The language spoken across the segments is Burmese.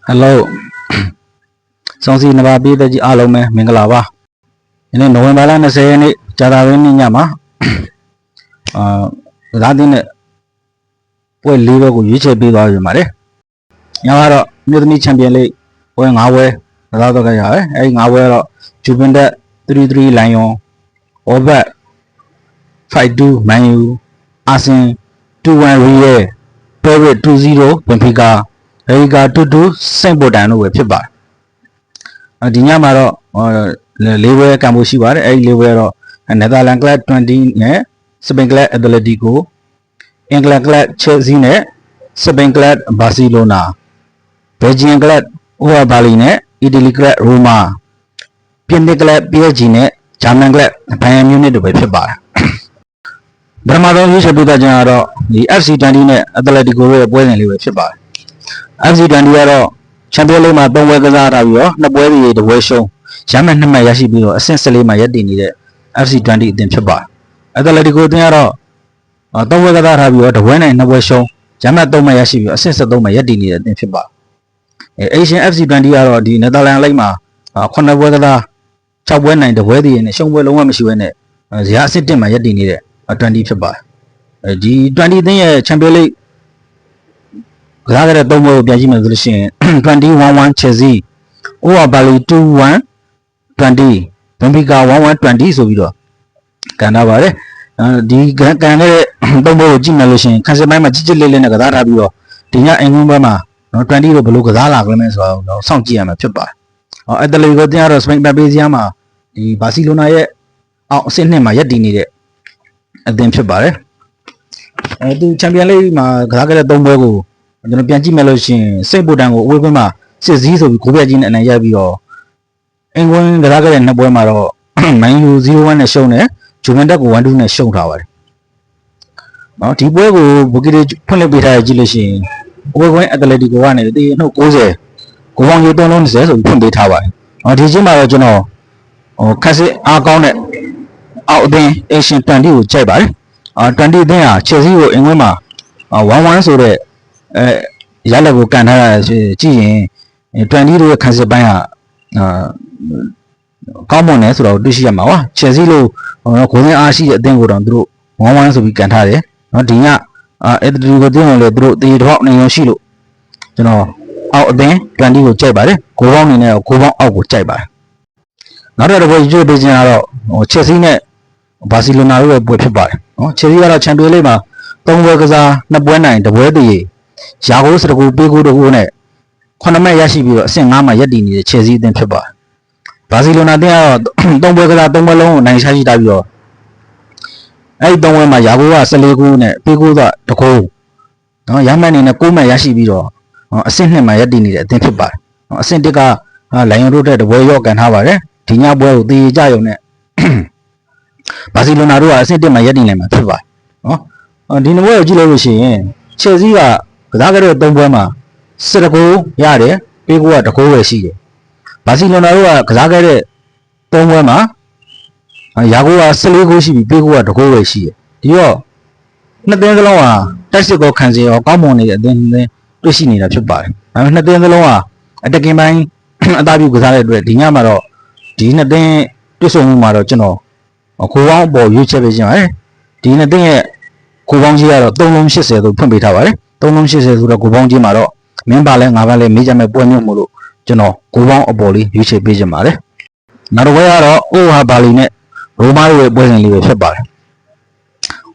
Hello စောင့်စီနဘာပြည်သက်ကြီးအားလုံးပဲမင်္ဂလာပါဒီနေ့နိုဝင်ဘာလ20ရက်နေ့ကြာသပတေးနေ့ညမှာကစားတဲ့ပွဲ၄ပွဲကိုရွေးချယ်ပေးသွားပြန်ပါတယ်ညကတော့မြို့သမီးချန်ပီယံလိဂ်ပွဲ၅ပွဲကစားတော့ကြရတယ်အဲဒီ၅ပွဲတော့ဂျူဗင်တက်3-3 လိုင်ယွန်အော်ဘတ် 5-2 မန်ယူအာဆင် 2-1 ရီယယ်ပဲရစ် 2-0 ဘန်ဖီကာရီကာ2-2 စိန့်ပိုတန်တို့ပဲဖြစ်ပါတယ်ဒီညမှာတော့၄ပွဲကံဖို့ရှိပါတယ်အဲဒီ၄ပွဲတော့နယ်သာလန်ကလပ်20နဲ့စပိန်ကလပ်အက်တလက်တီကိုအင်္ဂလန်ကလပ်ချယ်ဆီနဲ့စပိန်ကလပ်ဘာစီလိုနာဘယ်လ်ဂျီယံကလပ်အိုဝါဘာလီနဲ့အီတလီကလပ်ရိုမာပြင်သစ်ကလပ် PSG နဲ့ဂျာမန်ကလပ်ဘိုင်ယန်မြူးနစ်တို့ပဲဖြစ်ပါတယ်ပထမဆုံးရွေးချယ်ပေးတဲ့ကျွန်တော်တော့ဒီ FC20 နဲ့အက်တလက်တီကိုရဲ့ပွဲစဉ်လေးပဲဖြစ်ပါတယ် FC20 ကတော့ချန်ပီယံလိဂ်မှာ3ပွဲကစားထားပြီးတော့2ပွဲစီတပွဲရှုံးရမှတ်2မှတ်ရရှိပြီးတော့အဆင့်14မှာရပ်တည်နေတဲ့ FC20 အသင်းဖြစ်ပါတယ်အက်တလက်တီကိုအသင်းကတော့3ပွဲကစားထားပြီးတော့2ပွဲနဲ့2ပွဲရှုံးရမှတ်3မှတ်ရရှိပြီးအဆင့်73မှာရပ်တည်နေတဲ့အသင်းဖြစ်ပါတယ်Asian FC20 ကတော့ဒီနယ်သာလန်လိဂ်မှာ9ပွဲကစား6ပွဲနိုင်2ပွဲစီနဲ့ရှုံးပွဲလုံးဝမရှိဘဲနဲ့ဇယားအဆင့်1မှာရပ်တည်နေတဲ့20ဖြစ်ပါတယ်ဒီ20အသင်းရဲ့ချန်ပီယံလိဂ်ကစားခဲ့တဲ့3ပွဲကိုပြန်ကြည့်မယ်ဆိုလို့ရှိရင်20-1-1 Chelsea အိုဝါဘာလီ 2-1 20 ဘန်ဖီကာ 1-1 20ဆိုပြီးတော့ကန်ထားပါတယ်ဒီကန်ခဲ့တဲ့3ပွဲကိုကြည့်မယ်လို့ရှိရင်ခန်းစစ်ပိုင်းမှာကြစ်လေးလေးနဲ့ကစားထားပြီးတော့ဒီညအင်္ဂလန်ဘက်မှာ20တို့ဘယ်လိုကစားလာကြလဲဆိုတော့စောင့်ကြည့်ရမှာဖြစ်ပါတယ်အက်တလက်တီကိုတင်ရတော့စပိန်ပက်ပေးစီယာမှာဒီဘာစီလိုနာရဲ့အောက်အဆင့်2မှာရပ်တည်နေတဲ့အသင်းဖြစ်ပါတယ်သူချန်ပီယံလိဂ်မှာကစားခဲ့တဲ့3ပွဲကိုကျွန်တော်ပြန်ကြည့်မယ်လို့ရှိရင်စိတ်ပိုတန်ကိုအဝေးကွင်းမှာစစ်စည်းဆိုပြီးဂိုးပြက်ကြီးနဲ့အနိုင်ရပြီးတော့အင်္ဂလန်ကစားခဲ့တဲ့2ပွဲမှာတော့မန်ယူ 0-1 နဲ့ရှုံးတယ်ဂျူဗင်တက်ကို 1-2 နဲ့ရှုံးထားပါတယ်ဒီပွဲကိုဘူကီတီဖွင့်လှစ်ပေးထားရကြည့်လို့ရှိရင်အဝေးကွင်းအက်တလက်တီကိုကနေဒီနှုတ်90ဂိုးပေါင်း3လုံး30ဆိုပြီးဖွင့်ပေးထားပါတယ်ဒီချင်းမှာတော့ကျွန်တော်ခက်စစ်အားကောင်းတဲ့အောက်အသင်း Asian 20ကိုကြိုက်ပါတယ်20အသင်းဟာ Chelsea ကိုအင်္ဂလန်မှာ1-1ဆိုတဲ့ရလက်ကိုကန်ထားတာကြည့်ရင်20တို့ရဲ့ခန်းစစ်ပိုင်းဟာကောင်းမွန်တယ်ဆိုတော့တွေ့ရှိရမှာပါ Chelsea လို့ဂိုးနဲ့အားရှိတဲ့အသင်းကိုတော့သူတို့1-1ဆိုပြီးကန်ထားတယ်ဒီညအက်တလက်တီကိုတင်းဝင်လို့သူတို့တေးတော့နေရုံရှိလို့ကျွန်တော်အောက်အသင်း20ကိုကြိုက်ပါတယ်ဂိုးပေါင်းနေနဲ့ဂိုးပေါင်းအောက်ကိုကြိုက်ပါတယ်နောက်တစ်ပွဲရွေးပေးခြင်းကတော့Chelsea နဲ့ဘာစီလိုနာတို့ရဲ့ပွဲဖြစ်ပါတယ်Chelsea ကတော့ချန်ပီယံလိဂ်မှာ3ပွဲကစား2ပွဲနိုင်2ပွဲတည်ရာဂိုးစတကူပေးကိုတကူနဲ့9မှတ်ရရှိပြီးတော့အဆင့်5မှာရပ်တည်နေတဲ့ Chelsea အသင်းဖြစ်ပါတယ်ဘာစီလိုနာအသင်းကတော့3ပွဲကစား3ပွဲလုံးကိုနိုင်ရှာရှိထားပြီးတော့အဲဒီ3ပွဲမှာရာဂိုးက14ခုနဲ့ပေးကိုကတကူရမှတ်အနေနဲ့9မှတ်ရရှိပြီးတော့အဆင့်2မှာရပ်တည်နေတဲ့အသင်းဖြစ်ပါတယ်အဆင့်1ကလိုင်ယွန်တို့တဲ့တပွဲရော့ကန်ထားပါတယ်ဒီညပွဲကိုတေးကြရုံနဲ့ဘာစီလိုနာတို့ကအဆင့်1မှာရပ်တည်နိုင်မှာဖြစ်ပါတယ်ဒီပွဲကိုကြည့်လို့ရှိရင် Chelsea ကစားခဲ့တဲ့3ပွဲမှာ10ဂိုးရတယ်ပေးကိုကတကိုးပဲရှိတယ်ဘာစီလိုနာတို့ကစားခဲ့တဲ့3ပွဲမှာရာဂိုးက14ဂိုးရှိပြီးပေးကိုကတကိုးပဲရှိတယ်ဒီတော့နှစ်သင်းစလုံးဟာတိုက်စစ်ကောခံစီရောကောင်းမွန်နေတဲ့အသင်းတွေ့ရှိနေတာဖြစ်ပါတယ်ဒါပေမဲ့နှစ်သင်းစလုံးဟာအတက်ကင်ပိုင်းအသာပြုကစားတဲ့အတွက်ဒီညမှာတော့ဒီနှစ်သင်းတွေ့ဆုံမှုမှာတော့ကျွန်တော်ဂိုးပေါင်းအပေါ်ရွေးချယ်ပေးခြင်းပါတယ်ဒီနှစ်သင်းရဲ့ဂိုးပေါင်းကြီးကတော့3လုံး80ဆိုဖွင့်ပေးထားပါတယ်3လုံး80ဆိုတော့ဂိုးပေါင်းကြီးမှာတော့မင်းပါလဲငါပါလဲမေးကြမဲ့ပွဲမျိုးမို့လို့ကျွန်တော်ဂိုးပေါင်းအပေါ်လေးရွေးချယ်ပေးခြင်းပါတယ်နောက်တစ်ပွဲကတော့အိုဝါဘာလီနဲ့ရိုမာတို့ရဲ့ပွဲစဉ်လေးပဲဖြစ်ပါတယ်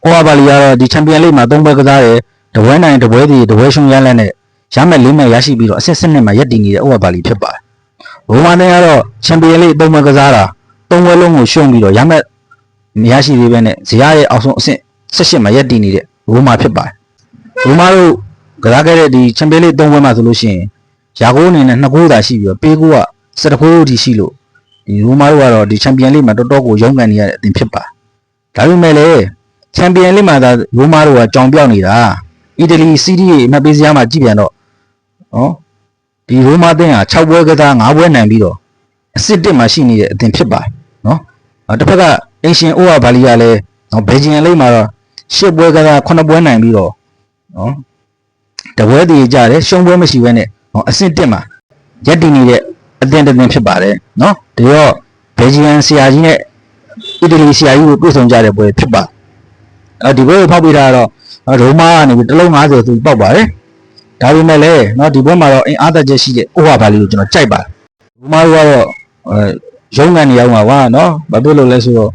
အိုဝါဘာလီကတော့ဒီချန်ပီယံလိဂ်မှာ3ပွဲကစားတယ်တပွဲနိုင်တပွဲစီတပွဲရှုံးရလက်နဲ့ရမှတ်4မှတ်ရရှိပြီးတော့အဆင့်7မှာရပ်တည်နေတဲ့အိုဝါဘာလီဖြစ်ပါတယ်ရိုမာနဲ့ကတော့ချန်ပီယံလိဂ်3ပွဲကစားတာ3ပွဲလုံးကိုရှုံးပြီးတော့ရမှတ်မရရှိသေးဘဲနဲ့ဇယားရဲ့အောက်ဆုံးအဆင့်18မှာရပ်တည်နေတဲ့ရိုမာဖြစ်ပါတယ်ရိုမာတို့ကစားခဲ့တဲ့ဒီချန်ပီယံလိဂ်3ပွဲမှာဆိုလို့ရှိရင်ရာဂိုးအနေနဲ့2ဂိုးသာရှိပြီးတော့ပေးကိုက17ဂိုးထိရှိလို့ဒီရိုမာတို့ကတော့ဒီချန်ပီယံလိဂ်မှာတော်တော်ကိုရုန်းကန်နေရတဲ့အသင်းဖြစ်ပါတယ်ဒါပေမဲ့လည်းချန်ပီယံလိဂ်မှာသာရိုမာတို့ကကြောင်ပြောက်နေတာအီတလီစီးတီးရဲ့အမှတ်ပေးစရာမှာကြည့်ပြန်တော့ဒီရိုမာအသင်းဟာ6ပွဲကစား5ပွဲနိုင်ပြီးတော့အဆင့်1မှာရှိနေတဲ့အသင်းဖြစ်ပါတယ်တစ်ဖက်ကအင်ရှင်အိုဝါဘာလီကလည်းဘယ်လ်ဂျီယံလိဂ်မှာတော့10ပွဲကစား9ပွဲနိုင်ပြီးတော့တပွဲတည်ကြတယ်ရှုံးပွဲမရှိဘဲနဲ့အဆင့်1မှာ ရက်တည်နေတဲ့အသင်းတစ်သင်းဖြစ်ပါတယ်နော်ဒီတော့ဘယ်ဂျီယန်ဆရာကြီးနဲ့အီတလီဆရာကြီးကိုတွေ့ဆုံကြတဲ့ပွဲဖြစ်ပါတယ်ဒီပွဲကိုဖောက်ပြတာကတော့ရိုမာကနေပြီးတစ်လုံး50သူပေါက်ပါတယ်ဒါပေမဲ့လည်းနော်ဒီပွဲမှာတော့အင်အားသက်ချက်ရှိတဲ့အိုဝါဘာလီကိုကျွန်တော်ကြိုက်ပါတယ်ရိုမာတို့ကတော့ရုံးကန်နေရောက်မှာပါနော်ဘာဖြစ်လို့လဲဆိုတော့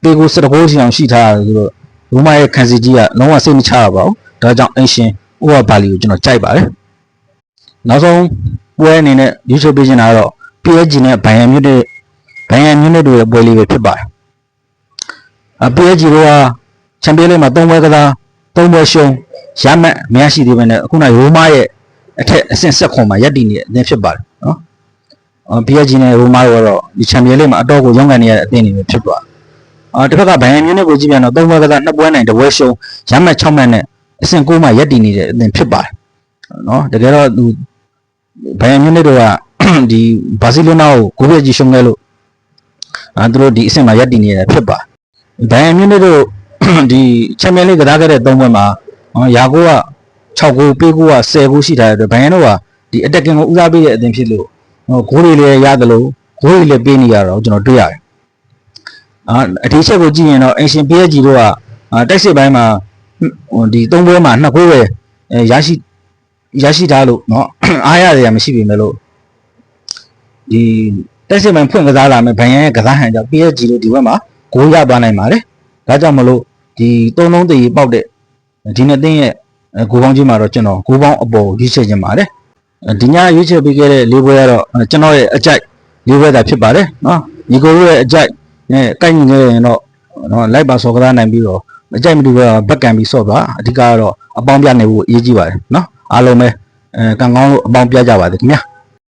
ပေကိုစတကိုးစီအောင်ရှိထားတယ်ဆိုတော့ရိုမာရဲ့ခံစီကြီးကလုံးဝစိတ်မချရပါဘူးဒါကြောင့်အင်ရှင်အိုဝါဘာလီကိုကျွန်တော်ကြိုက်ပါတယ်နောက်ဆုံးပွဲအနေနဲ့ရွေးချယ်ပေးချင်တာကတော့ PSG နဲ့ဘိုင်ယန်မြူနစ်တို့ရဲ့ပွဲလေးပဲဖြစ်ပါတယ်PSG တို့ကချန်ပီယံလိမှာ3ပွဲကစား3ပွဲရှုံးရမှတ်မရရှိသေးဘဲနဲ့အခုနရိုမာရဲ့အထက်အဆင့်ဆက်ခွန်မှာရပ်တည်နေတဲ့အသင်းဖြစ်ပါတယ်နော်PSG နဲ့ရိုမာတို့ကတော့ဒီချန်ပီယံလိမှာအတော့ကိုရုန်းကန်နေရတဲ့အသင်းတွေပဲဖြစ်သွားတစ်ဖက်ကဘိုင်ယန်မြူနစ်ကိုကြည့်ပြန်တော့3ပွဲကစား2ပွဲနိုင်1ပွဲရှုံးရမှတ်6မှတ်နဲ့အဆင့်9မှာရပ်တည်နေတဲ့အသင်းဖြစ်ပါတယ်နော်တကယ်တော့သူဘိုင်ယန်မြူနစ်တို့ကဒီဘာစီလိုနာကိုဂိုးပြကြီးရှုံးခဲ့လို့သူတို့ဒီအဆင့်မှာရပ်တည်နေရဖြစ်ပါဘိုင်ယန်မြူနစ်တို့ဒီချန်ပီယံလိကစားခဲ့တဲ့3ပွဲမှာယာကိုက6ဂိုးပေးကိုက10ဂိုးရှိထားတဲ့အတွက်ဘိုင်ယန်တို့ကဒီအတက်ကင်ကိုဦးစားပေးတဲ့အသင်းဖြစ်လို့ဂိုးတွေလည်းရတယ်လို့ဂိုးတွေလည်းပေးနေရတော့ကျွန်တော်တွေ့ရတယ်အဒီချက်ကိုကြည့်ရင်တော့အင်ရှင် PSG တို့ကတိုက်စစ်ပိုင်းမှာဒီ3ပွဲမှာ2ဂိုးပဲရရှိထားလို့เนาะအားရတယ်မရှိပြီမဲ့လို့ဒီတိုက်စစ်ပိုင်းဖွင့်ကစားလာမယ်ဘိုင်ယန်ရဲ့ကစားဟန်ကြောင့် PSG တို့ဒီဘက်မှာဂိုးရသွားနိုင်ပါတယ်ဒါကြောင့်မလို့ဒီ3-3တည်ပေါက်တဲ့ဒီနှစ်သင်းရဲ့ဂိုးပေါင်းကြီးမှာတော့ကျွန်တော်ဂိုးပေါင်းအပေါ်ရွေးချယ်ခြင်းပါတယ်ဒီညရွေးချယ်ပေးခဲ့တဲ့၄ပွဲကတော့ကျွန်တော်ရဲ့အကြိုက်၄ပွဲသာဖြစ်ပါတယ်เนาะညီကိုတို့ရဲ့အကြိုက်နဲ့ကိုက်ညီနေရင်တော့လိုက်ပါစော်ကစားနိုင်ပြီးတော့အကြိုက်မတူဘဘက်ကန်ပြီးဆော့ပါအဓိကတော့အပေါင်းပြနေဖို့အရေးကြီးပါတယ်เนาะအားလုံးပဲကံကောင်းလို့အပေါင်းပြကြပါစေခင်ဗျာ